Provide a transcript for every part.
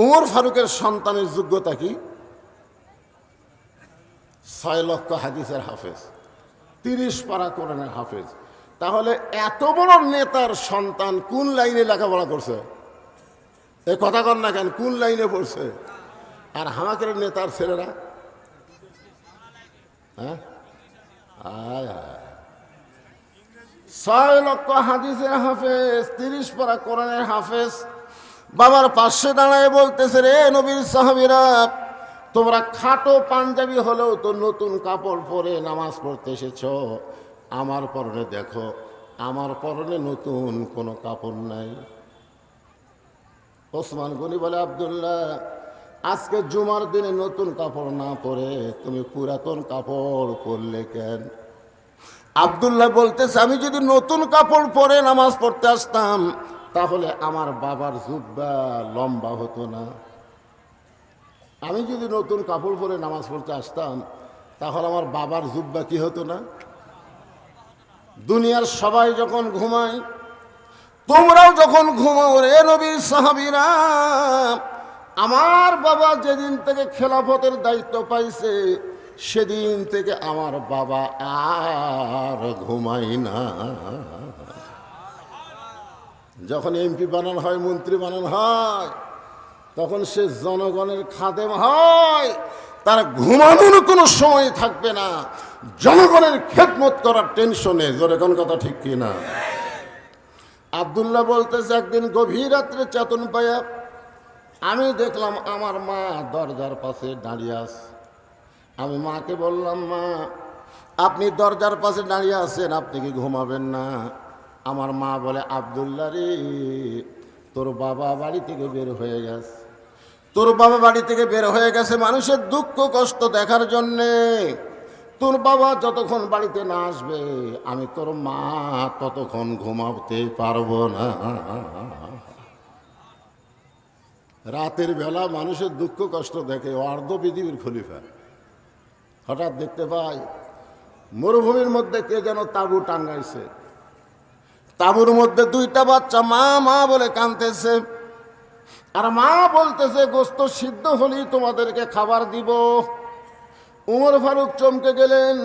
উমর ফারুকের সন্তানের যোগ্যতা কি? 6 লক্ষ হাদিসের হাফেজ, 30 পারা কোরআনের হাফেজ। তাহলে এত বড় নেতার সন্তান কোন লাইনে লেখাপড়া করছে? এ কথা কর না কেন, কোন লাইনে পড়ছে? আর হামাকের নেতার ছেলেরা হ্যাঁ 6 লক্ষ হাদিসের হাফেজ, 30 পারা কোরআনের হাফেজ। বাবার পাশে দাঁড়ায় বলতেছে, রে নবীর সাহাবীরা, তোমরা খাটো পাঞ্জাবি হলেও তো নতুন কাপড় পরে নামাজ পড়তে এসেছ। আমার পরনে দেখো, আমার পরনে নতুন কোনো কাপড় নাই। ওসমান গনি বলে, আব্দুল্লাহ, আজকে জুমার দিনে নতুন কাপড় না পরে তুমি পুরাতন কাপড় পরলে কেন? আব্দুল্লাহ বলতেছে, আমি যদি নতুন কাপড় পরে নামাজ পড়তে আসতাম তাহলে আমার বাবার জুব্বা লম্বা হতো না। আমি যদি নতুন কাপড় পরে নামাজ পড়তে আসতাম তাহলে আমার বাবার জুব্বা কি হতো না? দুনিয়ার সবাই যখন ঘুমায়, তোমরাও যখন ঘুমাও রে নবীর সাহাবীরা, আমার বাবা যেদিন থেকে খেলাফতের দায়িত্ব পাইছে সেদিন থেকে আমার বাবা আর ঘুমায় না। যখন এমপি বানানো হয়, মন্ত্রী বানানো হয়, তখন সে জনগণের খাদেম হয়, তার ঘুমানোর কোনো সময় থাকবে না, জনগণের খেদমত করার টেনশনে। জোরে কোন কথা ঠিক কিনা? আব্দুল্লাহ বলতেছে, একদিন গভীর রাত্রে চেতন পায়া আমি দেখলাম আমার মা দরজার পাশে দাঁড়িয়ে আছে। আমি মাকে বললাম, মা, আপনি দরজার পাশে দাঁড়িয়ে আছেন, আপনি কি ঘুমাবেন না? আমার মা বলে, আব্দুল্লাহ রে, তোর বাবা বাড়ি থেকে বের হয়ে গেছে। তোর বাবা বাড়ি থেকে বের হয়ে গেছে মানুষের দুঃখ কষ্ট দেখার জন্যে। তোর বাবা যতক্ষণ বাড়িতে না আসবে আমি তোর মা ততক্ষণ ঘুমাতে পারবো না। রাতের বেলা মানুষের দুঃখ কষ্ট দেখে অর্ধ পৃথিবীর খলিফা। হঠাৎ দেখতে পাই মরুভূমির মধ্যে কে যেন তাঁবু টাঙ্গাইছে। তাঁবুর মধ্যে 2টা বাচ্চা মা মা বলে কাঁদতেছে, আর মা বলতেছে, গোস্ত সিদ্ধ হলেই তোমাদেরকে খাবার দিব। উমর ফারুক চমকে গেলেন,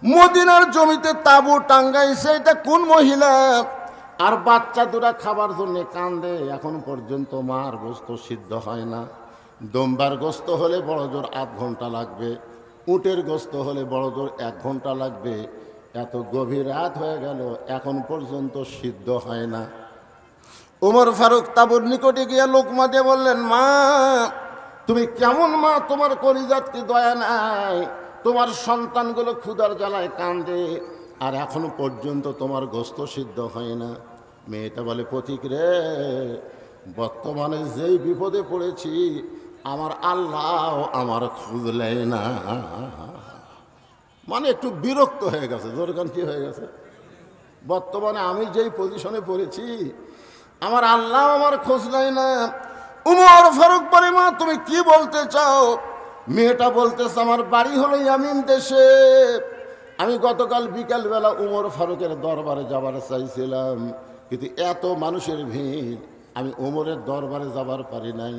মদিনার জমিতে তাঁবু টাঙ্গাইছে, এটা কোন মহিলা? আর বাচ্চা দুটা খাবার জন্য কান্দে। এখন পর্যন্ত মার গোস্ত সিদ্ধ হয় না। দম্বার গোস্ত হলে বড় জোর 8 ঘন্টা লাগবে, উটের গোস্ত হলে বড় জোর 1 ঘন্টা লাগবে। এত গভীর রাত হয়ে গেল, এখন পর্যন্ত সিদ্ধ হয় না। উমর ফারুক তাঁবুর নিকটে গিয়ে লোকমা দিয়ে বললেন, মা, তুমি কেমন মা? তোমার কলিজাত কি দয়া নাই? তোমার সন্তানগুলো ক্ষুধার জ্বালায় কান্দে, আর এখনো পর্যন্ত তোমার গোস্ত সিদ্ধ হয় না। মেয়েটা বলে, পথিক রে, বর্তমানে যেই বিপদে পড়েছি আমার আল্লাহ আমার খুঁজলেই না। মানে একটু বিরক্ত হয়ে গেছে। জোরগান কি হয়ে গেছে? বর্তমানে আমি যেই পজিশনে পড়েছি আমার আল্লাহ আমার খোঁজ নেয় না। উমর ফারুক বলে, মা, তুমি কি বলতে চাও? মেয়েটা বলতেছে, আমার বাড়ি হলো ইয়ামিন দেশে। আমি গতকাল বিকালবেলা উমর ফারুকের দরবারে যাবার চাইছিলাম, কিন্তু এত মানুষের ভিড়, আমি উমরের দরবারে যাবার পারি নাই।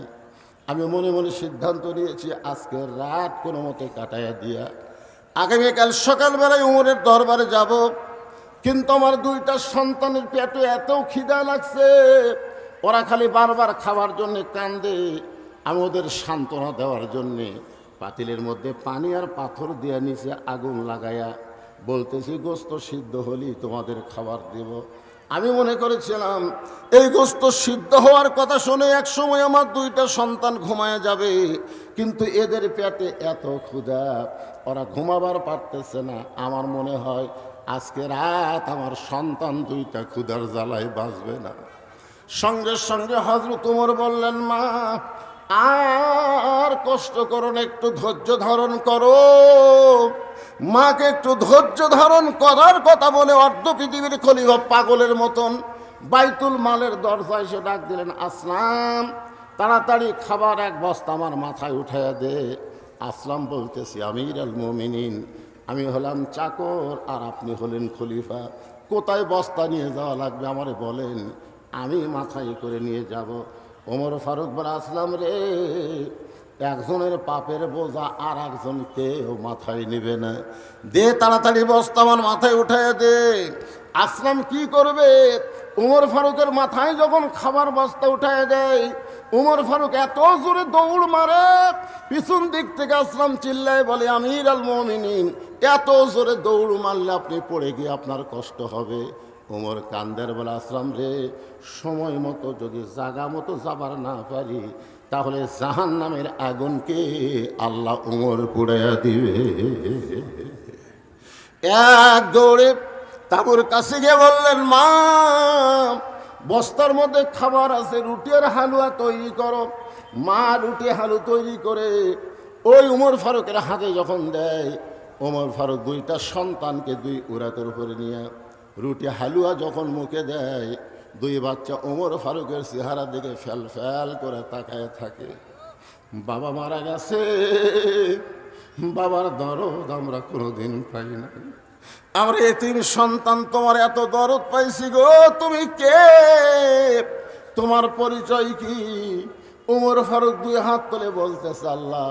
আমি মনে মনে সিদ্ধান্ত নিয়েছি আজকে রাত কোনো মতে কাটাইয়া দিয়া আগামীকাল সকালবেলায় উমরের দরবারে যাব। কিন্তু আমার 2টা সন্তানের পেটে এত খিদা লাগছে, ওরা খালি বারবার খাবার জন্যে কান্দে। আমি ওদের সান্ত্বনা দেওয়ার জন্যে পাতিলের মধ্যে পানি আর পাথর দিয়ে নিচে আগুন লাগাইয়া বলতেছি, গোস্ত সিদ্ধ হলেই তোমাদের খাবার দেব। আমি মনে করেছিলাম এই গোস্ত সিদ্ধ হওয়ার কথা শুনে এক সময় আমার 2টা সন্তান ঘুমায় যাবে, কিন্তু এদের পেটে এত ক্ষুধা, ওরা ঘুমাবার পারতেছে না। আমার মনে হয় আজকে রাত আমার সন্তান 2টা ক্ষুধার জ্বালায় বাঁচবে না। সঙ্গে সঙ্গে হযরত ওমর বললেন, মা, আর কষ্ট করো না, একটু ধৈর্য ধারণ করো। মাকে একটু ধৈর্য ধারণ করার কথা বলে অর্ধ পৃথিবীর খলিফা পাগলের মতন বাইতুল মালের দরজায় এসে ডাক দিলেন, আসলাম, তাড়াতাড়ি খাবার 1 বস্তা আমার মাথায় উঠাইয়া দে। আসলাম বলতেছি, আমির আল মুমিনিন, আমি হলাম চাকর আর আপনি হলেন খলিফা, কোথায় বস্তা নিয়ে যাওয়া লাগবে আমারে বলেন, আমি মাথায় করে নিয়ে যাব। ওমর ফারুক বলে, আসলাম রে, একজনের পাপের বোঝা আর একজন কেউ মাথায় নিবে না, দে তাড়াতাড়ি বস্তা আমার মাথায় উঠায় দে। আসলাম কি করবে? উমর ফারুকের মাথায় যখন খাবার বস্তা উঠায় দেয়, উমর ফারুক এত জোরে দৌড় মারে, পিছন দিক থেকে আসলাম চিল্লায় বলে, আমির আল মুমিনিন, এত জোরে দৌড় মারলে আপনি পড়ে গিয়ে আপনার কষ্ট হবে। উমর কান্দের বলে, আসলাম রে, সময় মতো যদি জাগা মতো যাবার না পারি, তাহলে জাহান্নামের আগুনকে আল্লাহ উমর পুড়াইয়া দিবে। এক দৌড়ে তাবুর কাছে গিয়ে বললেন, মা, বস্তার মধ্যে খাবার আছে, রুটি আর হালুয়া তৈরি করো। মা রুটি হালু তৈরি করে ওই উমর ফারুকের হাতে যখন দেয়, উমর ফারুক দুইটা সন্তানকে দুই উরাতের উপরে নিয়ে রুটি হালুয়া যখন মুখে দেয়, দুই বাচ্চা উমর ফারুকের চেহারা দিকে ফ্যাল ফ্যাল করে তাকায় থাকে। বাবা মারা গেছে, বাবার দরদ আমরা কোনোদিন পাই না। আমরা এতিম সন্তান তোমার এত দরদ পাইছি গো, তুমি কে, তোমার পরিচয় কি? উমর ফারুক দুই হাত তুলে বলতেছে, আল্লাহ,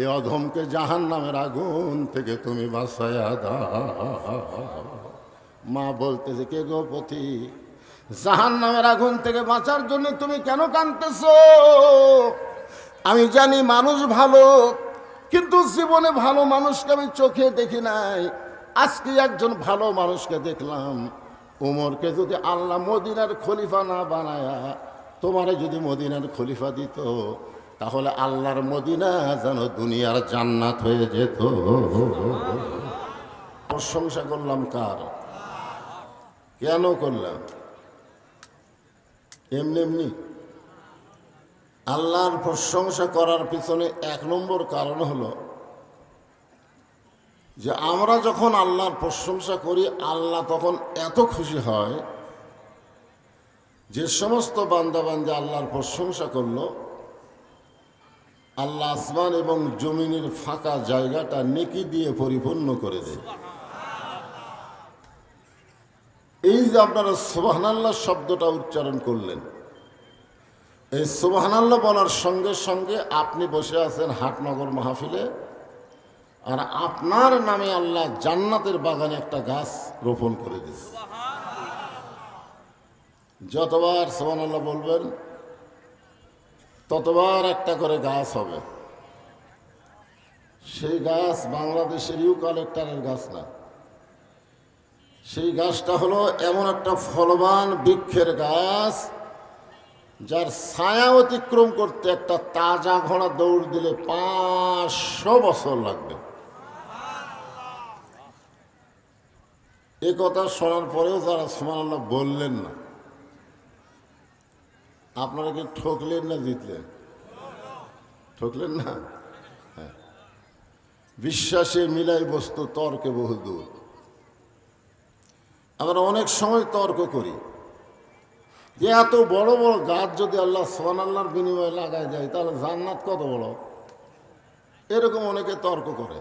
এ অধমকে জাহান্নামের আগুন থেকে তুমি বাঁচাইয়া দাও। মা বলতেছে, কে গো পথি, জাহান্নামের আগুন থেকে বাঁচার জন্য তুমি কেন কাঁদতেছো? আমি জানি মানুষ ভালো, কিন্তু জীবনে ভালো মানুষকে আমি চোখে দেখি নাই। আজকে একজন ভালো মানুষকে দেখলাম। উমরকে যদি আল্লাহ মদিনার খলিফা না বানায়া তোমারে যদি মদিনার খলিফা দিত, তাহলে আল্লাহর মদিনা যেন দুনিয়ার জান্নাত হয়ে যেত। প্রশংসা করলাম কার? কেন করলাম? এমনি এমনি আল্লাহর প্রশংসা করার পিছনে এক নম্বর কারণ হলো যে আমরা যখন আল্লাহর প্রশংসা করি, আল্লাহ তখন এত খুশি হয়, যে সমস্ত বান্দাবান্দি আল্লাহর প্রশংসা করলো, আল্লাহ আসমান এবং জমিনের ফাঁকা জায়গাটা নেকি দিয়ে পরিপূর্ণ করে দেয়। এই যে আপনারা সুবহানাল্লাহ শব্দটা উচ্চারণ করলেন, এই সুবহানাল্লাহ বলার সঙ্গে সঙ্গে আপনি বসে আছেন হাটনগর মাহফিলে, আর আপনার নামে আল্লাহ জান্নাতের বাগানে একটা গাছ রোপণ করে দিয়েছে। যতবার সুবহানাল্লাহ বলবেন ততবার একটা করে গাছ হবে। সেই গাছ বাংলাদেশের ইউক্যালিপটাসের গাছ না, সেই গাছটা হলো এমন একটা ফলবান বৃক্ষের গাছ, যার ছায়া অতিক্রম করতে একটা তাজা ঘোড়া দৌড় দিলে 500 বছর লাগবে। এ কথা শোনার পরেও যারা সুবহানাল্লাহ বললেন না, আপনারা কি ঠকলেন না জিতলেন? ঠকলেন না। হ্যাঁ, বিশ্বাসে মিলাই বস্তু তর্কে বহুদূর। আমরা অনেক সময় তর্ক করি যে এত বড় বড় গাছ যদি আল্লাহ সুবহানাল্লাহর বিনিময়ে লাগাই দেয়, তাহলে জান্নাত কত বড়। এরকম অনেকে তর্ক করে।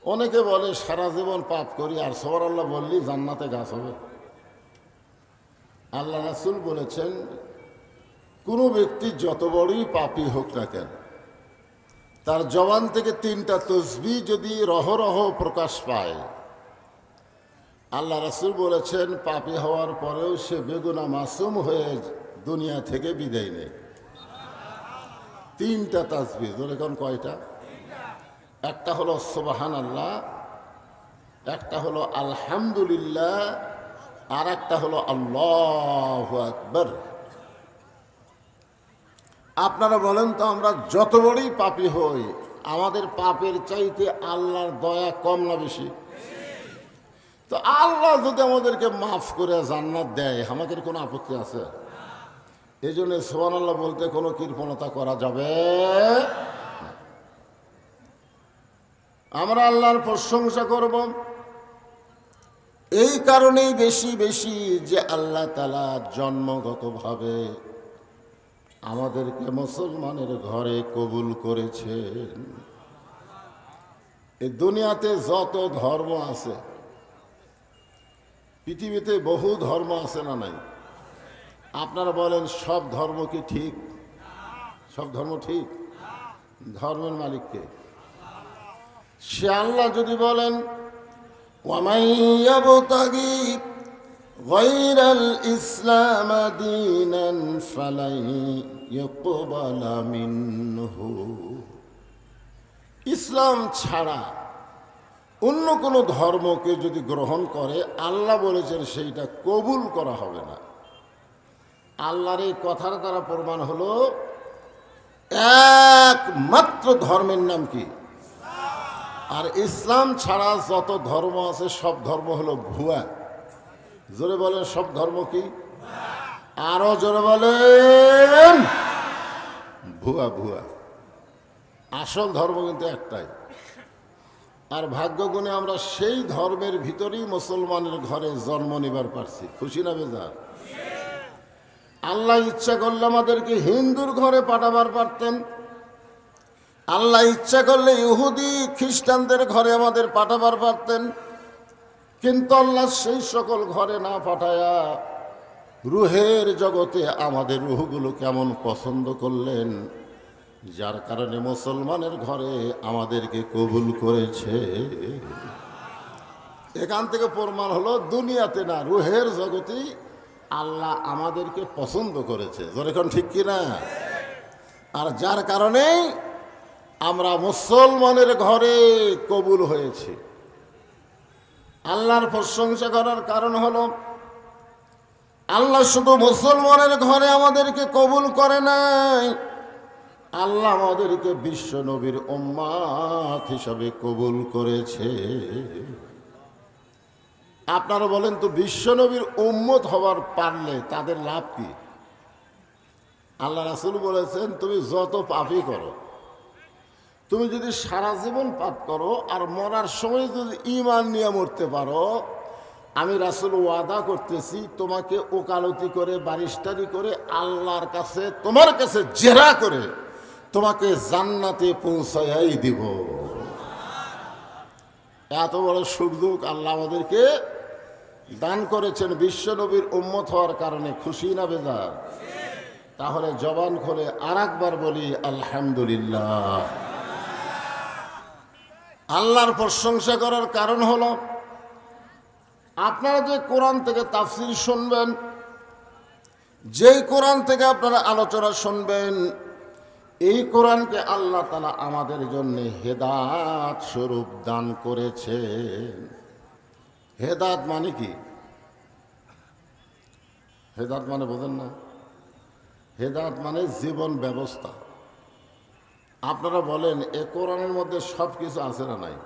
অনেকে বলে সারা জীবন পাপ করি আর সুবহানাল্লাহ বললি জান্নাতে গাছ হবে। আল্লাহ রাসূল বলেছেন, কোনো ব্যক্তি যত বড়ই পাপী হোক না কেন, তার জবান থেকে 3টা তসবিহ যদি রহরহ প্রকাশ পায়, আল্লাহ রাসূল বলেছেন পাপী হওয়ার পরেও সে বেগুনাহ মাসুম হয়ে দুনিয়া থেকে বিদায় নেয়। 3টা তাসবিহ। এখন কয়টা? একটা হলো সুবহানাল্লাহ, একটা হলো আলহামদুলিল্লাহ, আর একটা হলো আল্লাহু আকবার। আপনারা বলেন তো, আমরা যত বড়ই পাপী হই, আমাদের পাপের চাইতে আল্লাহর দয়া কম না বেশি? তো আল্লাহ যদি আমাদেরকে মাফ করে জান্নাত দেয়, আমাদের কোনো আপত্তি আছে? এই জন্য সুবহানাল্লাহ বলতে কোনো কৃপণতা করা যাবে। আমরা আল্লাহর প্রশংসা করব এই কারণেই বেশি বেশি যে আল্লাহ তাআলা জন্মগতভাবে আমাদেরকে মুসলমানের ঘরে কবুল করেছেন। এই দুনিয়াতে যত ধর্ম আছে, পৃথিবীতে বহু ধর্ম আছে না নাই? আপনারা বলেন সব ধর্ম কি ঠিক? সব ধর্ম ঠিক? ধর্মের মালিককে সে আল্লাহ যদি বলেন ওয়ামান ইয়াবতাগি গায়রাল ইসলাম দীনান ফালাই ইউকবালা মিনহু, ইসলাম ছাড়া অন্য কোনো ধর্মকে যদি গ্রহণ করে আল্লাহ বলেছেন সেইটা কবুল করা হবে না। আল্লাহর এই কথার দ্বারা প্রমাণ হলো একমাত্র ধর্মের নাম কি? আর ইসলাম ছাড়া যত ধর্ম আছে সব ধর্ম হলো ভুয়া। জোরে বলেন সব ধর্ম কি? আরো জোরে বলেন ভুয়া। ভুয়া। আসল ধর্ম কিন্তু একটাই। আর ভাগ্যগুণে আমরা সেই ধর্মের ভিতরেই মুসলমানের ঘরে জন্ম নিবার পারছি। খুশি না বেজার? আল্লাহ ইচ্ছা করলে আমাদেরকে হিন্দুর ঘরে পাঠাবার পারতেন, আল্লাহ ইচ্ছা করলে ইহুদি খ্রিস্টানদের ঘরে আমাদের পাঠাবার পারতেন, কিন্তু আল্লাহ সেই সকল ঘরে না পাঠায়া রুহের জগতে আমাদের রুহগুলো কেমন পছন্দ করলেন, যার কারণে মুসলমানের ঘরে আমাদেরকে কবুল করেছে। এখান থেকে প্রমাণ হলো দুনিয়াতে না, রুহের জগতেই আল্লাহ আমাদেরকে পছন্দ করেছে। যেরকম ঠিক কিনা? আর যার কারণে আমরা মুসলমানের ঘরে কবুল হয়েছি। আল্লাহর প্রশংসা করার কারণ হলো আল্লাহ শুধু মুসলমানের ঘরে আমাদেরকে কবুল করে নাই, আল্লাহ আমাদেরকে বিশ্ব নবীর উম্মাত হিসাবে কবুল করেছে। আপনারা বলেন তো বিশ্ব নবীর উম্মত হওয়ার পারলে তাদের লাভ কি? আল্লাহ রাসূল বলেছেন তুমি যত পাপই করো, তুমি যদি সারা জীবন পাপ করো আর মরার সময় যদি ঈমান নিয়ে মরতে পারো, আমি রাসূল ওয়াদা করতেছি তোমাকে ওকালতি করে বারিশটারি করে আল্লাহর কাছে তোমার কাছে জেরা করে তোমাকে জান্নাতে পৌঁছাই দিব। এত বড় সুযোগ আল্লাহ আমাদেরকে দান করেছেন বিশ্ব নবীর উম্মত হওয়ার কারণে। খুশি না বেজার? তাহলে জবান খুলে আর একবার বলি আলহামদুলিল্লাহ। আল্লাহর প্রশংসা করার কারণ হলো আপনারা যে কোরআন থেকে তাফসীর শুনবেন, যেই কোরআন থেকে আপনারা আলোচনা শুনবেন, এই কোরআনকে আল্লাহ তাআলা আমাদের জন্য হেদায়েত স্বরূপ দান করেছেন। হেদায়েত মানে কি? হেদায়েত মানে বোঝেন না? হেদায়েত মানে জীবন ব্যবস্থা। আপনারা বলেন এ কোরআনের মধ্যে সব কিছু আছে না নাই?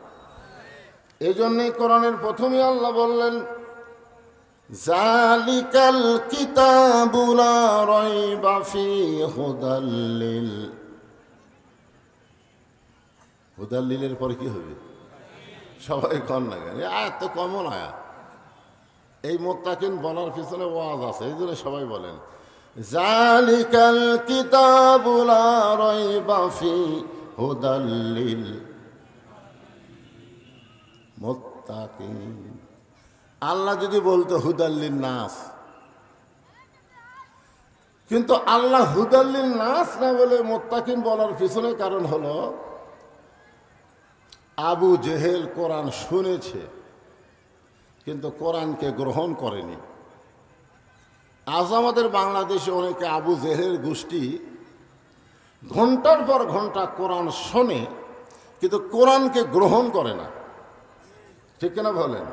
এই জন্যই কোরআনের প্রথমে আল্লাহ বললেন জালিকাল কিতাবু লা রাইবা ফীহি হুদাল্লিল। হুদাল্লিলের পরে কি হবে? সবাই কম লাগে আয়াত তো কমন আয়াত। এই মুত্তাকিন বলার পিছনে ওয়াজ আছে, এই জন্য সবাই বলেন জালিকাল কিতাবু লা রাইবা ফীহি হুদাল্লিল মুত্তাকিন। আল্লাহ যদি বলতো হুদাল্লিন নাস, কিন্তু আল্লাহ হুদাল্লিন নাস না বলে মুত্তাকিন বলার পিছনে কারণ হলো আবু জেহেল কোরআন শুনেছে কিন্তু কোরআনকে গ্রহণ করেনি। আজ আমাদের বাংলাদেশে অনেকে আবু জেহেলের গোষ্ঠী ঘন্টার পর ঘন্টা কোরআন শোনে কিন্তু কোরআনকে গ্রহণ করে না। ঠিক কিনা বলেন?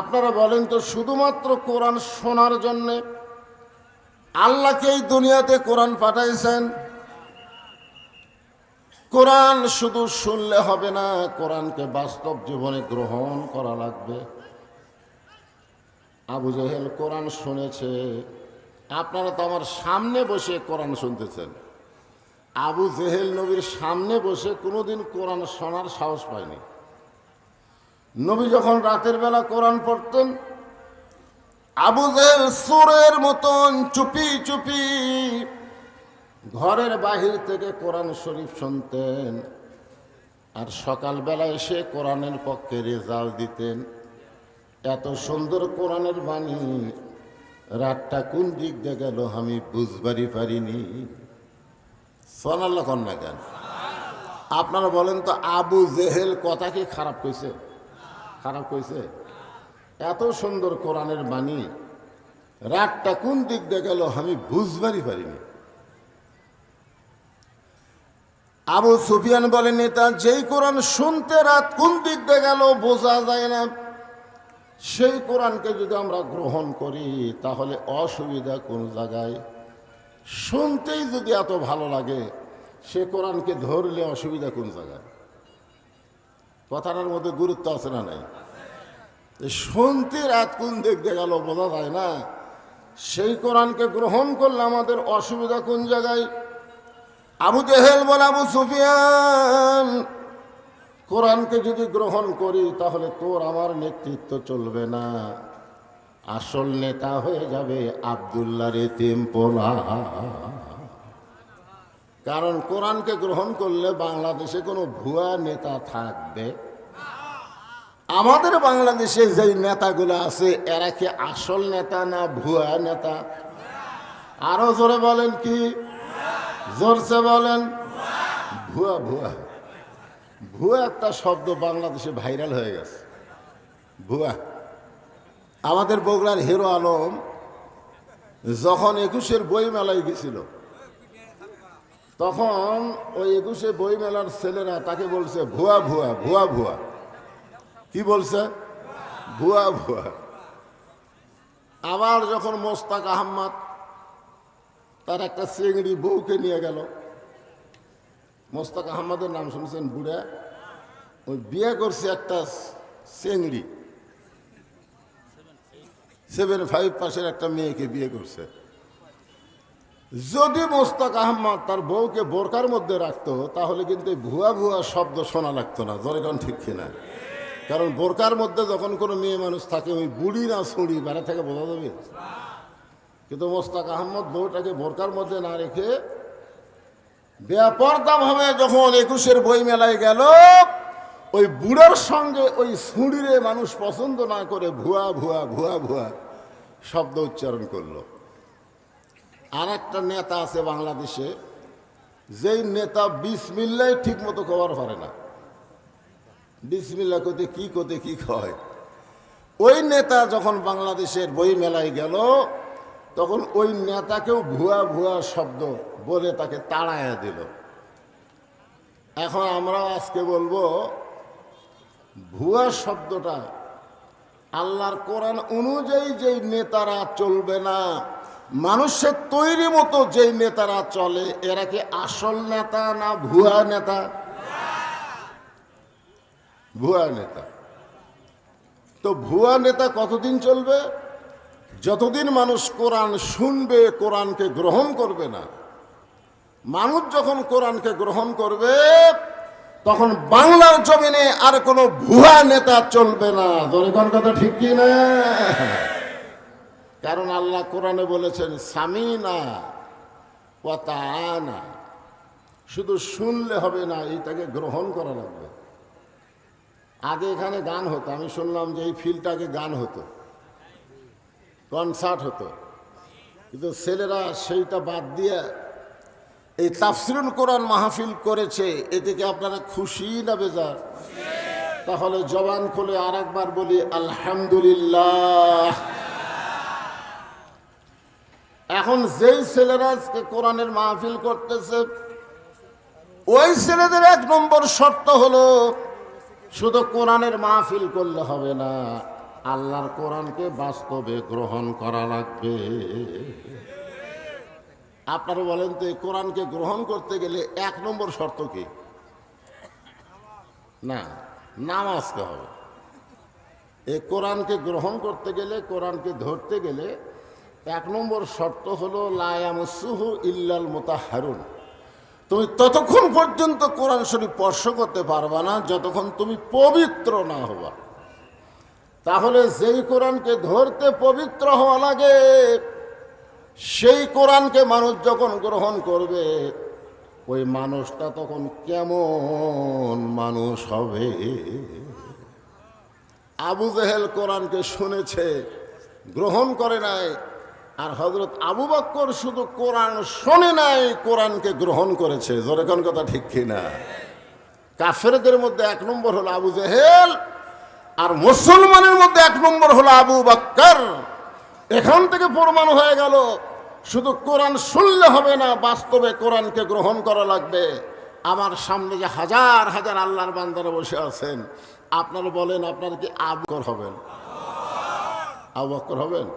আপনারা বলেন তো শুধুমাত্র কোরআন শোনার জন্যে আল্লাহকে এই দুনিয়াতে কোরআন পাঠাইছেন? কোরআন শুধু শুনলে হবে না, কোরআনকে বাস্তব জীবনে গ্রহণ করা লাগবে। আবু জেহেল কোরআন শুনেছে, আপনারা তো আমার সামনে বসে কোরআন শুনতেছেন। আবু জেহেল নবীর সামনে বসে কোনোদিন কোরআন শোনার সাহস পায়নি। নবী যখন রাতের বেলা কোরআন পড়তেন, আবু জেহেল চোরের মতন চুপি চুপি ঘরের বাহির থেকে কোরআন শরীফ শুনতেন, আর সকালবেলা এসে কোরআনের পক্ষে রেজাল্ট দিতেন। এত সুন্দর কোরআনের বাণী রাতটা কোন দিক দিয়ে গেল আমি বুঝবারই পারিনি। সোনাল্লাহ কন্যা কেন? আপনারা বলেন তো, আবু জেহেল কথা কি খারাপ কইছে? খারাপ কইছে? এত সুন্দর কোরআনের বাণী, রাতটা কোন দিক দিয়ে গেল আমি বুঝবারই পারিনি। আবু সুফিয়ান বলেন, নেতা যেই কোরআন শুনতে রাত কোন দিক দিয়ে গেল বোঝা যায় না, সেই কোরআনকে যদি আমরা গ্রহণ করি তাহলে অসুবিধা কোন জায়গায়? শুনতেই যদি এত ভালো লাগে, সে কোরআনকে ধরলে অসুবিধা কোন জায়গায়? কথাটার মধ্যে গুরুত্ব আছে না নাই? শুনতে রাত কোন দিক দিয়ে গেল বোঝা যায় না, সেই কোরআনকে গ্রহণ করলে আমাদের অসুবিধা কোন জায়গায়? আবু জেহেল বলে, আবু সুফিয়ান, কোরআনকে যদি গ্রহণ করি তাহলে তোর আমার নেতৃত্ব চলবে না, আসল নেতা হয়ে যাবে আব্দুল্লাহ রে তেমপোলা। কারণ কোরআনকে গ্রহণ করলে বাংলাদেশে কোনো ভুয়া নেতা থাকবে? আমাদের বাংলাদেশে যেই নেতাগুলো আছে এরা কি আসল নেতা না ভুয়া নেতা? আরো জোরে বলেন, কি জোরসে বলেন? ভুয়া। ভুয়া ভুয়া একটা শব্দ বাংলাদেশে ভাইরাল হয়ে গেছে, ভুয়া। আমাদের বগুড়ার হিরো আলম যখন 21-এর বই মেলায় গেছিল, তখন ওই 21-এ বই মেলার ছেলেরা তাকে বলছে ভুয়া ভুয়া ভুয়া ভুয়া। কি বলছে? ভুয়া ভুয়া। আবার যখন মোস্তাক আহমদ তার একটা চিংড়ি বউকে নিয়ে গেল, মোস্তাক আহমদের নাম শুনছেন? বুড়া, ওই বিয়ে করছে একটা চিংড়ি, 7-5 পাশের একটা মেয়েকে বিয়ে করছে। যদি মোস্তাক আহমদ তার বউকে বোরকার মধ্যে রাখতো তাহলে কিন্তু ভুয়া ভুয়া শব্দ শোনা লাগতো না। জোরে কোন ঠিক কিনা? কারণ বোরকার মধ্যে যখন কোনো মেয়ে মানুষ থাকে, ওই বুড়ি না ছুড়ি বেড়া থেকে বোঝা যাবে। কিন্তু মোস্তাক আহমদ বউটাকে বোরকার মধ্যে না রেখে বেপরদা ভাবে যখন 21-এর বই মেলায় গেল, ওই বুড়ার সঙ্গে ওই ছুড়িরে মানুষ পছন্দ না করে ভুয়া ভুয়া ভুয়া ভুয়া শব্দ উচ্চারণ করলো। আর একটা নেতা আছে বাংলাদেশে, যেই নেতা বিসমিল্লাহ ঠিক মতো কভার পারে না। বিসমিল্লাহ কোতে কি কয়। ওই নেতা যখন বাংলাদেশের বই মেলায় গেল, তখন ওই নেতাকেও ভুয়া ভুয়া শব্দ বলে তাকে তাড়াইয়া দিল। এখন আমরা আজকে বলবো, ভুয়া শব্দটা আল্লাহর কোরআন অনুযায়ী যেই নেতারা চলবে না, মানুষের তৈরি মতো যেই নেতারা চলে, এরা কি আসল নেতা না ভুয়া নেতা? ভুয়া নেতা। তো ভুয়া নেতা কতদিন চলবে? যতদিন মানুষ কোরআন শুনবে, কোরআনকে গ্রহণ করবে না। মানুষ যখন কোরআনকে গ্রহণ করবে তখন বাংলার জমিনে আর কোনো ভুয়া নেতা চলবে না। জনগণ কথা ঠিক কি না? কারণ আল্লাহ কোরআনে বলেছেন সামিনা ওয়া তাআনা। শুধু শুনলে হবে না, এইটাকে গ্রহণ করা লাগবে। আগে এখানে গান হতো, আমি শুনলাম যে এই ফিল্ডটাকে গান হতো, কনসার্ট হতো, কিন্তু ছেলেরা সেইটা বাদ দিয়ে এই তাফসিরুল কোরআন মাহফিল করেছে। এতে কি আপনারা খুশি না বেজার? তাহলে জবান খুলে আর একবার বলি আলহামদুলিল্লাহ। এখন যেই ছেলেরা আজকে কোরআনের মাহফিল করতেছে, ওই ছেলেদের 1 নম্বর শর্ত হলো শুধু কোরআনের মাহফিল করলে হবে না, আল্লাহর কোরআনকে বাস্তবে গ্রহণ করা লাগবে। আপনারা বলেন তো, এই কোরআনকে গ্রহণ করতে গেলে 1 নম্বর শর্ত কি? না, নামাজকে হবে। এই কোরআনকে গ্রহণ করতে গেলে, কোরআনকে ধরতে গেলে 1 নম্বর শর্ত হলো লা ইয়ামাসসুহু ইল্লাল মুতাহহারুন। তুমি ততক্ষণ পর্যন্ত কোরআন শরীফ স্পর্শ করতে পারবা না যতক্ষণ তুমি পবিত্র না হবা। তাহলে যেই কোরআনকে ধরতে পবিত্র হওয়া লাগে, সেই কোরআনকে মানুষ যখন গ্রহণ করবে, ওই মানুষটা তখন কেমন মানুষ হবে? আবু জেহেল কোরআনকে শুনেছে, গ্রহণ করে নাই, আর হযরত আবু বকর শুধু কোরআন শোনে নাই, কোরআনকে গ্রহণ করেছে। জোরে কোন কথা ঠিক কিনা? কাফেরদের মধ্যে এক নম্বর হলো আবু জেহেল, আর মুসলমানের মধ্যে এক নম্বর হলো আবু বকর। এখান থেকে প্রমাণ হয়ে গেল শুধু কোরআন শুনলে হবে না, বাস্তবে কোরআনকে গ্রহণ করা লাগবে। আমার সামনে যে হাজার হাজার আল্লাহর বান্দারা বসে আছেন, আপনারা বলেন আপনারা কি আবু বকর হবেন? আবু বকর হবেন?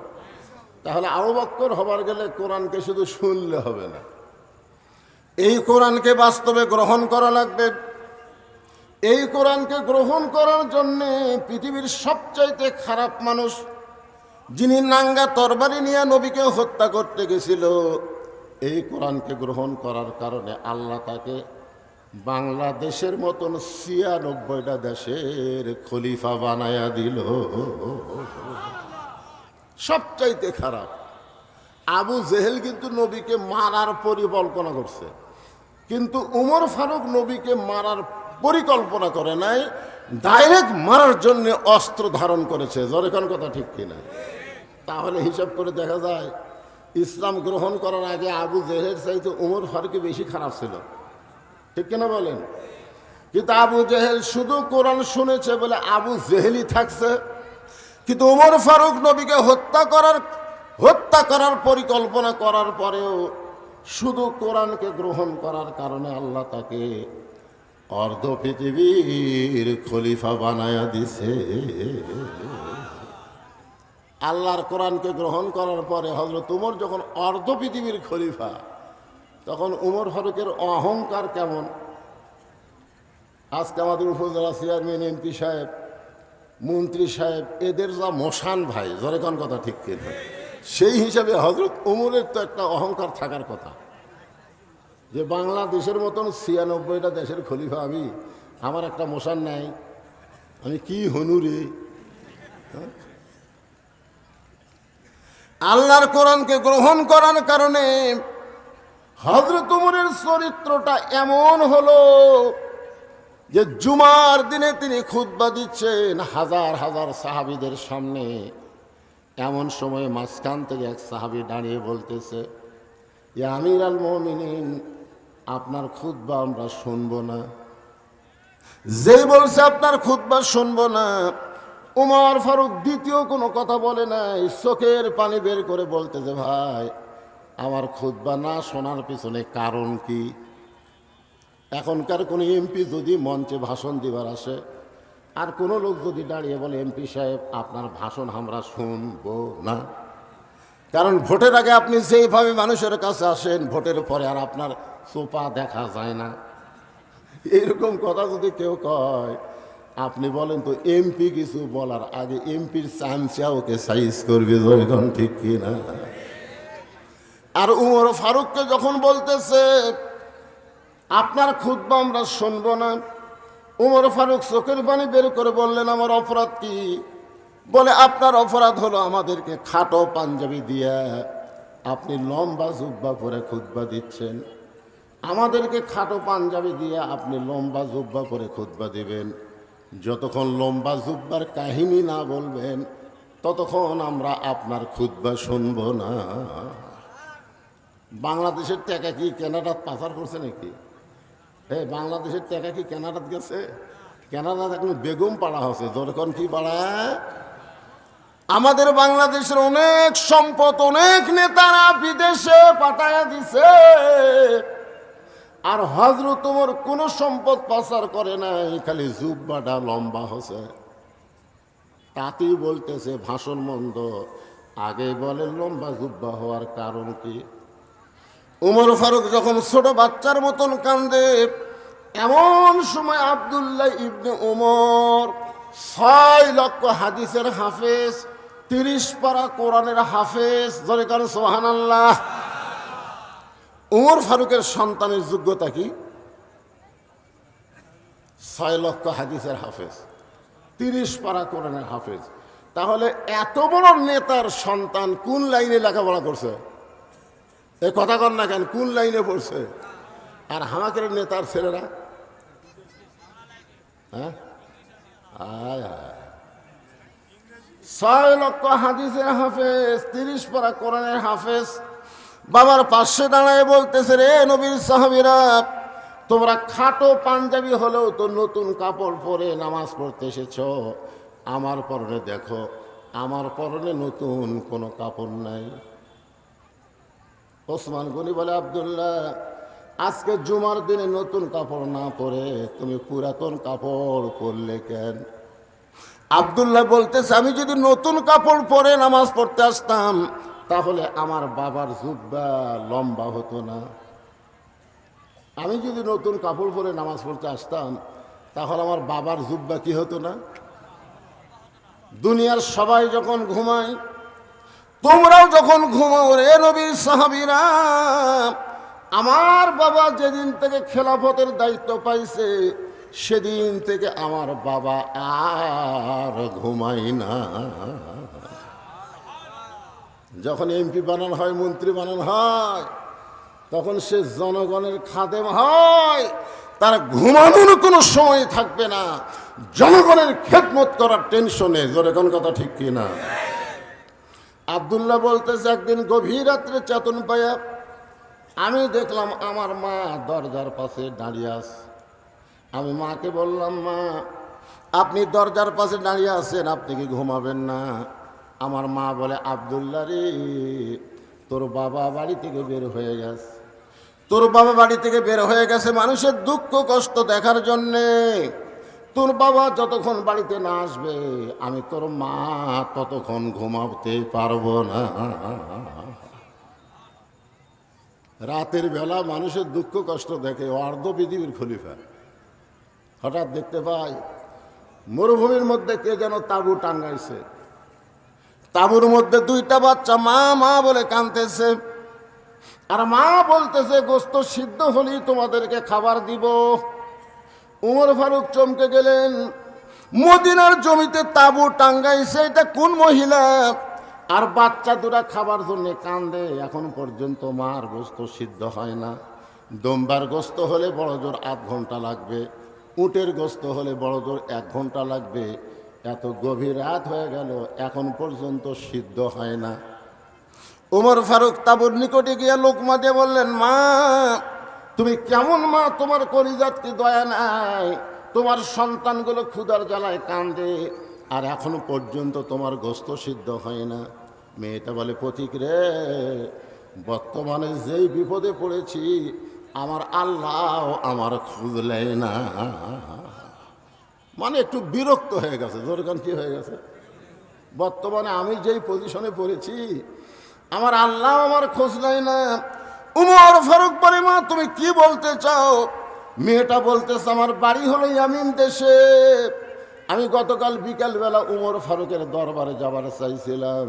তাহলে আবু বকর হবার গেলে কোরআনকে শুধু শুনলে হবে না, এই কোরআনকে বাস্তবে গ্রহণ করা লাগবে। এই কোরআনকে গ্রহণ করার জন্যে পৃথিবীর সবচাইতে খারাপ মানুষ, যিনি নাঙ্গা তরবারি নিয়ে নবীকে হত্যা করতে গেছিল, এই কোরআনকে গ্রহণ করার কারণে আল্লাহ তাকে বাংলাদেশের মতন ৯৬টা দেশের খলিফা বানায়া দিল। সবচাইতে খারাপ আবু জেহেল কিন্তু নবীকে মারার পরিকল্পনা করছে, কিন্তু উমর ফারুক নবীকে মারার পরিকল্পনা করে নাই, ডাইরেক্ট মারার জন্য অস্ত্র ধারণ করেছে। জোরে কোন কথা ঠিক কিনা? তাহলে হিসাব করে দেখা যায় ইসলাম গ্রহণ করার আগে আবু জেহেল চাইতে উমর ফারুক বেশি খারাপ ছিল, ঠিক কিনা বলেন? কিন্তু আবু জেহেল শুধু কোরআন শুনেছে বলে আবু জেহেলই থাকছে, কিন্তু উমর ফারুক নবীকে হত্যা করার পরিকল্পনা করার পরেও শুধু কোরআনকে গ্রহণ করার কারণে আল্লাহ তাকে অর্ধ পৃথিবীর খলিফা বানায়া দিছে। আল্লাহর কোরআনকে গ্রহণ করার পরে হযরত উমর যখন অর্ধ পৃথিবীর খলিফা, তখন উমর ফারুকের অহংকার কেমন। আজকে আমাদের উপজেলা চেয়ারম্যান, এমপি সাহেব, মন্ত্রী সাহেব, এদের যা মশান ভাই, জোরে কোন কথা ঠিক কিনা? সেই হিসাবে হযরত উমরের তো একটা অহংকার থাকার কথা, যে বাংলাদেশের মতন ৯৬টা দেশের খলিফা আমি, আমার একটা মশান নাই, আমি কি হনুরে। আল্লাহর কোরআনকে গ্রহণ করার কারণে হযরত উমরের চরিত্রটা এমন হলো যে জুমার দিনে তিনি খুতবা দিচ্ছেন হাজার হাজার সাহাবীদের সামনে। এমন সময় মাঝখান থেকে এক সাহাবী দাঁড়িয়ে বলতেছে, ইয়া আমির আল মুমিনিন, আপনার খুতবা আমরা শুনবো না। যেই বলছে আপনার খুতবা শুনবো না, উমর ফারুক দ্বিতীয় কোনো কথা বলে নাই, চোখের পানি বের করে বলতেছে, ভাই আমার খুতবা না শোনার পিছনে কারণ কি? এখনকার কোনো এমপি যদি মঞ্চে ভাষণ দিবার আসে, আর কোনো লোক যদি দাঁড়িয়ে বলে, এমপি সাহেব আপনার ভাষণ আমরা শুনবো না, কারণ ভোটের আগে আপনি যেইভাবে মানুষের কাছে আসেন, ভোটের পরে আর আপনার চোপা দেখা যায় না, এইরকম কথা যদি কেউ কয়, আপনি বলেন তো এমপি কিছু বলার আগে এমপির চামচা ওকে সাইজ করবে। যখন ঠিক কিনা? আর উমর ফারুককে যখন বলতেছে আপনার খুতবা আমরা শুনবো না, উমর ফারুক চোখের পানি বের করে বললেন, আমার অপরাধ কি? বলে, আপনার অপরাধ হলো আমাদেরকে খাটো পাঞ্জাবি দিয়া আপনি লম্বা জুব্বা পরে খুতবা দিচ্ছেন। আমাদেরকে খাটো পাঞ্জাবি দিয়ে আপনি লম্বা জুব্বা পরে খুতবা দিবেন, যতক্ষণ লম্বা জুব্বার কাহিনী না বলবেন ততক্ষণ আমরা আপনার খুতবা শুনব না। বাংলাদেশের টাকা কি কানাডাত পাচার করছে নাকি? বাংলাদেশের টাকা কি কানাডাত গেছে? কানাডাত এখন বেগম পাড়া হচ্ছে, যখন কি পাড়া। আমাদের বাংলাদেশের অনেক সম্পদ অনেক নেতারা বিদেশে পাঠায়া দিছে, আর হযরত ওমর কোনো সম্পদ পাচার করে নাই, খালি জুব্বাটা লম্বা হচ্ছে। তাতেই বলতেছে ভাষণ মন্দ, আগে বলে লম্বা জুব্বা হওয়ার কারণ কি? উমর ফারুক যখন ছোট বাচ্চার মতন কান্দে, এমন সময় আব্দুল্লাহ ইবনে উমর ৬ লক্ষ হাদিসের হাফেজ, ৩০ পারা কোরআনের হাফেজ, জোরে কারণ সুবহানাল্লাহ। উমর ফারুকের সন্তানের যোগ্যতা কি? ৬ লক্ষ হাদিসের হাফেজ, ৩০ পারা কোরআনের হাফেজ। তাহলে এত বড় নেতার সন্তান কোন লাইনে লেখাপড়া করছে? এই কথা কর না কেন, কোন লাইনে পড়ছে? আর হামাকের নেতার ছেলেরা, হ্যাঁ, 6 লক্ষ হাদিসের হাফেজ, 30 পারা কোরআনের হাফেজ বাবার পাশে দাঁড়ায় বলতেছে, রে নবীর সাহাবীরা, তোমরা খাটো পাঞ্জাবি হলেও তো নতুন কাপড় পরে নামাজ পড়তে এসেছ। আমার পরনে দেখো, আমার পরনে নতুন কোনো কাপড় নাই। ওসমান গনি বলে, আব্দুল্লাহ, আজকে জুমার দিনে নতুন কাপড় না পরে তুমি পুরাতন কাপড় পরলে কেন? আব্দুল্লাহ বলতেছে, আমি যদি নতুন কাপড় পরে নামাজ পড়তে আসতাম তাহলে আমার বাবার জুব্বা লম্বা হতো না। আমি যদি নতুন কাপড় পরে নামাজ পড়তে আসতাম তাহলে আমার বাবার জুব্বা কি হতো না? দুনিয়ার সবাই যখন ঘুমায়, তোমরাও যখন ঘুমাও রে নবীর সাহাবীরা, আমার বাবা যেদিন থেকে খেলাফতের দায়িত্ব পাইছে সেদিন থেকে আমার বাবা আর ঘুমাই না। যখন এমপি বানানো হয়, মন্ত্রী বানানো হয়, তখন সে জনগণের খাদেম হয়, তার ঘুমানোর কোনো সময় থাকবে না, জনগণের খেদমত করার টেনশনে। জোরে কোন কথা ঠিক কি না? আব্দুল্লাহ বলতেছে, একদিন গভীর রাত্রে চেতন পায়া আমি দেখলাম আমার মা দরজার পাশে দাঁড়িয়ে আছে। আমি মাকে বললাম, মা, আপনি দরজার পাশে দাঁড়িয়ে আছেন, আপনি কি ঘুমাবেন না? আমার মা বলে, আব্দুল্লাহ রে, তোর বাবা বাড়ি থেকে বের হয়ে গেছে। তোর বাবা বাড়ি থেকে বের হয়ে গেছে মানুষের দুঃখ কষ্ট দেখার জন্যে। তোর বাবা যতক্ষণ বাড়িতে না আসবে আমি তোর মা ততক্ষণ ঘুমাতে পারবো না। রাতের বেলা মানুষের দুঃখ কষ্ট দেখে অর্ধ পৃথিবীর খলিফা। হঠাৎ দেখতে পাই মরুভূমির মধ্যে কে যেন তাঁবু টাঙ্গাইছে। তাঁবুর মধ্যে 2টা বাচ্চা মা মা বলে কাঁদতেছে, আর মা বলতেছে, গোস্ত সিদ্ধ হলেই তোমাদেরকে খাবার দিব। উমর ফারুক চমকে গেলেন, মদিনার জমিতে তাঁবু টাঙ্গাইছে, এটা কোন মহিলা? আর বাচ্চা দুরা খাবার জন্য কান্দে, এখন পর্যন্ত মার গোস্ত সিদ্ধ হয় না। দম্বার গোস্ত হলে বড় জোর 8 ঘন্টা লাগবে, উটের গোস্ত হলে বড় জোর 1 ঘন্টা লাগবে। এত গভীর রাত হয়ে গেল, এখন পর্যন্ত সিদ্ধ হয় না। উমর ফারুক তাঁবুর নিকটে গিয়ে লোকমা দিয়ে বললেন, মা, তুমি কেমন মা? তোমার কলিজাত কি দয়া নাই? তোমার সন্তানগুলো ক্ষুধার জ্বালায় কান্দে, আর এখনো পর্যন্ত তোমার গোস্ত সিদ্ধ হয় না। মেয়েটা বলে, পথিক রে, বর্তমানে যেই বিপদে পড়েছি আমার আল্লাহ আমার খুঁজলেই না। মানে একটু বিরক্ত হয়ে গেছে। দরকার কি হয়ে গেছে? বর্তমানে আমি যেই পজিশনে পড়েছি আমার আল্লাহ আমার খোঁজ নেয় না। উমর ফারুক বলে, মা, তুমি কি বলতে চাও? মেয়েটা বলতেছে, আমার বাড়ি হলো ইয়ামিন দেশে। আমি গতকাল বিকালবেলা উমর ফারুকের দরবারে যাবার চাইছিলাম,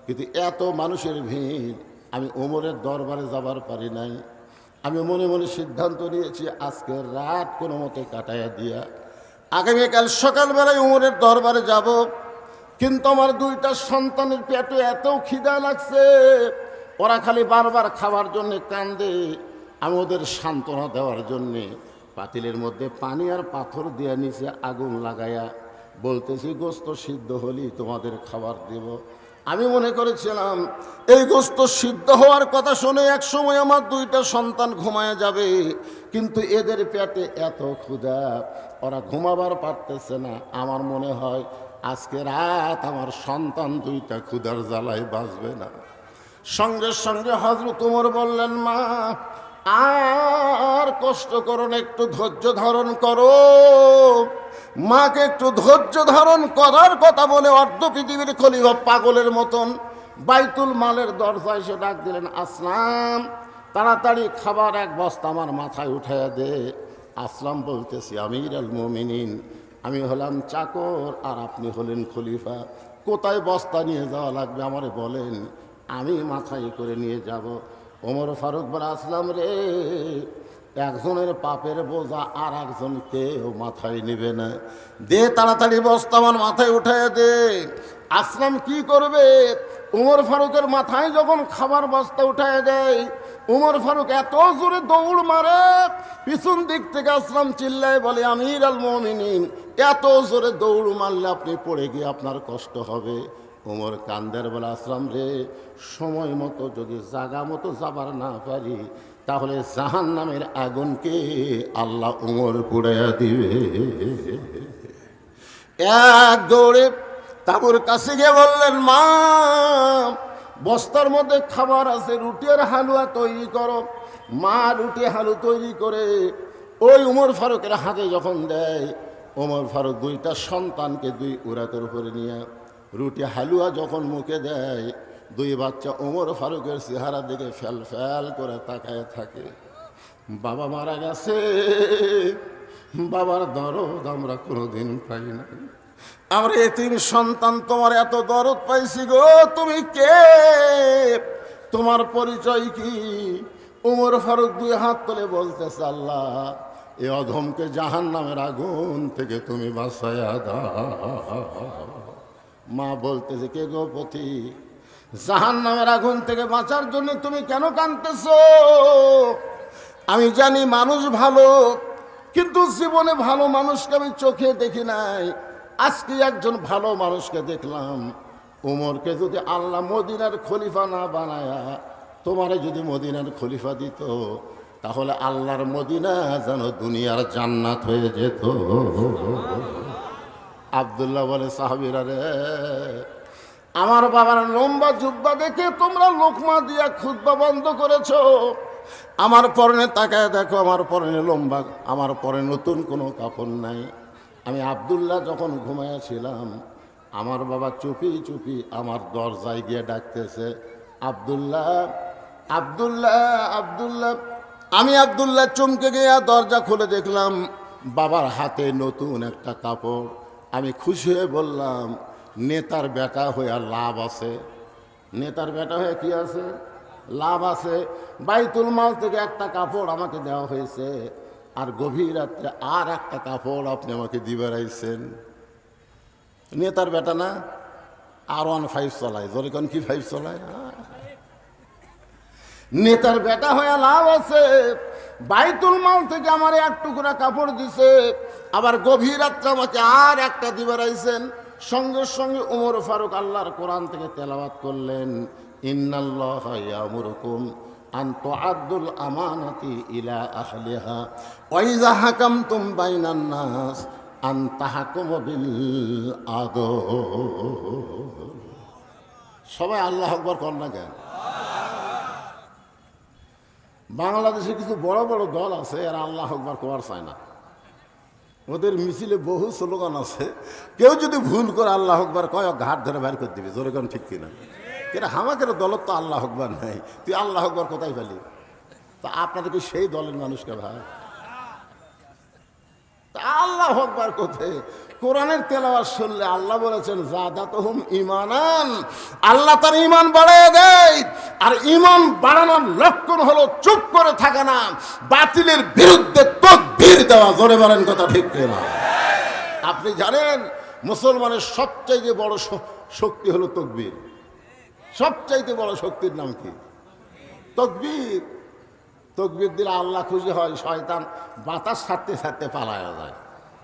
কিন্তু এত মানুষের ভিড়, আমি উমরের দরবারে যাবার পারি নাই। আমি মনে মনে সিদ্ধান্ত নিয়েছি আজকে রাত কোনো মতে কাটাইয়া দিয়া আগামীকাল সকালবেলায় উমরের দরবারে যাব। কিন্তু আমার 2টা সন্তানের পেটে এত খিদা লাগছে, ওরা খালি বারবার খাবার জন্য কান্দে। আমি ওদের সান্ত্বনা দেওয়ার জন্যে পাতিলের মধ্যে পানি আর পাথর দিয়ে নিচে আগুন লাগাইয়া বলতেছি, গোস্ত সিদ্ধ হলেই তোমাদের খাবার দেব। আমি মনে করেছিলাম এই গোস্ত সিদ্ধ হওয়ার কথা শুনে এক সময় আমার 2টা সন্তান ঘুমায় যাবে, কিন্তু এদের পেটে এত ক্ষুধা, ওরা ঘুমাবার পারতেছে না। আমার মনে হয় আজকে রাত আমার সন্তান 2টা ক্ষুধার জ্বালায় বাঁচবে না। সঙ্গে সঙ্গে হযরত ওমর বললেন, মা, আর কষ্ট করো না, একটু ধৈর্য ধারণ করো। মাকে একটু ধৈর্য ধারণ করার কথা বলে অর্ধ পৃথিবীর খলিফা পাগলের মতন বাইতুল মালের দরজায় এসে ডাক দিলেন, আসলাম, তাড়াতাড়ি খাবার 1 বস্তা আমার মাথায় উঠাইয়া দে। আসলাম বলতেছি, আমির আল মুমিনিন, আমি হলাম চাকর আর আপনি হলেন খলিফা, কোথায় বস্তা নিয়ে যাওয়া লাগবে আমারে বলেন, আমি মাথায় করে নিয়ে যাব। ওমর ফারুক বলে, আসলাম রে, একজনের পাপের বোঝা আর একজন কেউ মাথায় নেবে না, দে তাড়াতাড়ি বস্তা আমার মাথায় উঠাইয়া দে। আসলাম কি করবে? উমর ফারুকের মাথায় যখন খাবার বস্তা উঠাইয়া দেয়, উমর ফারুক এত জোরে দৌড় মারে, পিছন দিক থেকে আসলাম চিল্লায় বলে, আমির আল মুমিনিন, এত জোরে দৌড় মারলে আপনি পড়ে গিয়ে আপনার কষ্ট হবে। উমর কান্দের বলে, আসলাম রে, সময় মতো যদি জাগা মতো যাবার না পারি, তাহলে জাহান্নামের আগুনকে আল্লাহ উমর পুড়াইয়া দিবে। এক দৌড়ে তাবুর কাছে গিয়ে বললেন, মা, বস্তার মধ্যে খাবার আছে, রুটি আর হালুয়া তৈরি করো। মা রুটি হালু তৈরি করে ওই উমর ফারুকের হাতে যখন দেয়, উমর ফারুক দুইটা সন্তানকে দুই উরাতের উপরে নিয়ে রুটি হালুয়া যখন মুখে দেয়, দুই বাচ্চা উমর ফারুকের চেহারা দিকে ফেল ফেল করে তাকায় থাকে। বাবা মারা গেছে, বাবার দরদ আমরা কোনোদিন পাই না। আমরা এতিম সন্তান, তোমার এত দরদ পাইছি গো, তুমি কে, তোমার পরিচয় কি? উমর ফারুক দুই হাত তুলে বলতেছে, আল্লাহ, এ অধমকে জাহান্নামের আগুন থেকে তুমি বাঁচাইয়া দাও। মা বলতেছে, কে গো পতি, জাহান্নামের আগুন থেকে বাঁচার জন্য তুমি কেন কাঁদতেছো? আমি জানি মানুষ ভালো, কিন্তু জীবনে ভালো মানুষকে আমি চোখে দেখি নাই। আজকে একজন ভালো মানুষকে দেখলাম। উমরকে যদি আল্লাহ মদিনার খলিফা না বানায়া তোমারে যদি মদিনার খলিফা দিত, তাহলে আল্লাহর মদিনা যেন দুনিয়ার জান্নাত হয়ে যেত। আব্দুল্লাহ বলে, সাহাবীরা রে, আমার বাবার লম্বা জুব্বা দেখে তোমরা লোকমা দিয়া খুতবা বন্ধ করেছো। আমার পরনে তাকায় দেখো, আমার পরনে লম্বা, আমার পরে নতুন কোনো কাপড় নাই। আমি আব্দুল্লাহ যখন ঘুমাইয়াছিলাম, আমার বাবা চুপি চুপি আমার দরজায় গিয়ে ডাকতেছে, আব্দুল্লাহ, আব্দুল্লাহ, আব্দুল্লাহ। আমি আব্দুল্লাহ চমকে গিয়ে দরজা খুলে দেখলাম বাবার হাতে নতুন একটা কাপড়। আমি খুশি হয়ে বললাম, নেতার বেটা হয়ে আর লাভ আছে? নেতার বেটা হয়ে কি আছে? লাভ আছে। বাইতুল মাল থেকে একটা কাপড় আমাকে দেওয়া হয়েছে, আর গভীর রাত্রে আর একটা কাপড় আপনি আমাকে দিবে রাইছেন। নেতার বেটা না? R15 চলায়, জোরে কোন কি 5 চলায়? নেতার বেটা হয়ে লাভ আছে। বাইতুল মাল থেকে আমার এক টুকরা কাপড় দিছে, আবার গভীর রাত্রে আমাকে আর একটা দিবে রাইছেন। সঙ্গে সঙ্গে উমর ফারুক আল্লাহর কোরআন থেকে তেলাওয়াত করলেন, ইন্নাল্লাহা ইয়ামুরুকুম আন তুআদ্দুল আমানাতি ইলা আহলিহা ওয়া ইযা হাকামতুম বাইনান নাস আন তাহকুমু বিল আদল। সবাই আল্লাহু আকবার কর না কেন? বাংলাদেশে কিছু বড় বড় দল আছে, এরা আল্লাহু আকবার করার চায় না। ওদের মিছিলে বহু স্লোগান আছে, কেউ যদি ভুল করে আল্লাহু আকবার কয়, ঘাট ধরে বের করে দিবে। জোরে কোন ঠিক কিনা? কিন্তু আমাদের দলত তো আল্লাহু আকবার নাই, তুই আল্লাহু আকবার কোথায় পেলি? তা আপনাদের কি সেই দলের মানুষকে ভাই? তা আল্লাহু আকবার কোথায়? কোরআনের তেলাওয়াত শুনলে আল্লাহ বলেছেন, যাদাতুহুম ঈমানান, আল্লাহ তার ঈমান বাড়ায় দেয়। আর ঈমান বাড়ানোর লক্ষণ হলো চুপ করে থাকা না, বাতিলের বিরুদ্ধে তাকবীর দেওয়া। জোরে বলেন কথা ঠিক কিনা? আপনি জানেন মুসলমানের সবচাইতে বড় শক্তি হলো তাকবীর। সবচাইতে বড় শক্তির নাম কি? তাকবীর। তাকবীর দিলে আল্লাহ খুশি হয়, শয়তান বাতাস ছাড়তে ছাড়তে পালায়া যায়।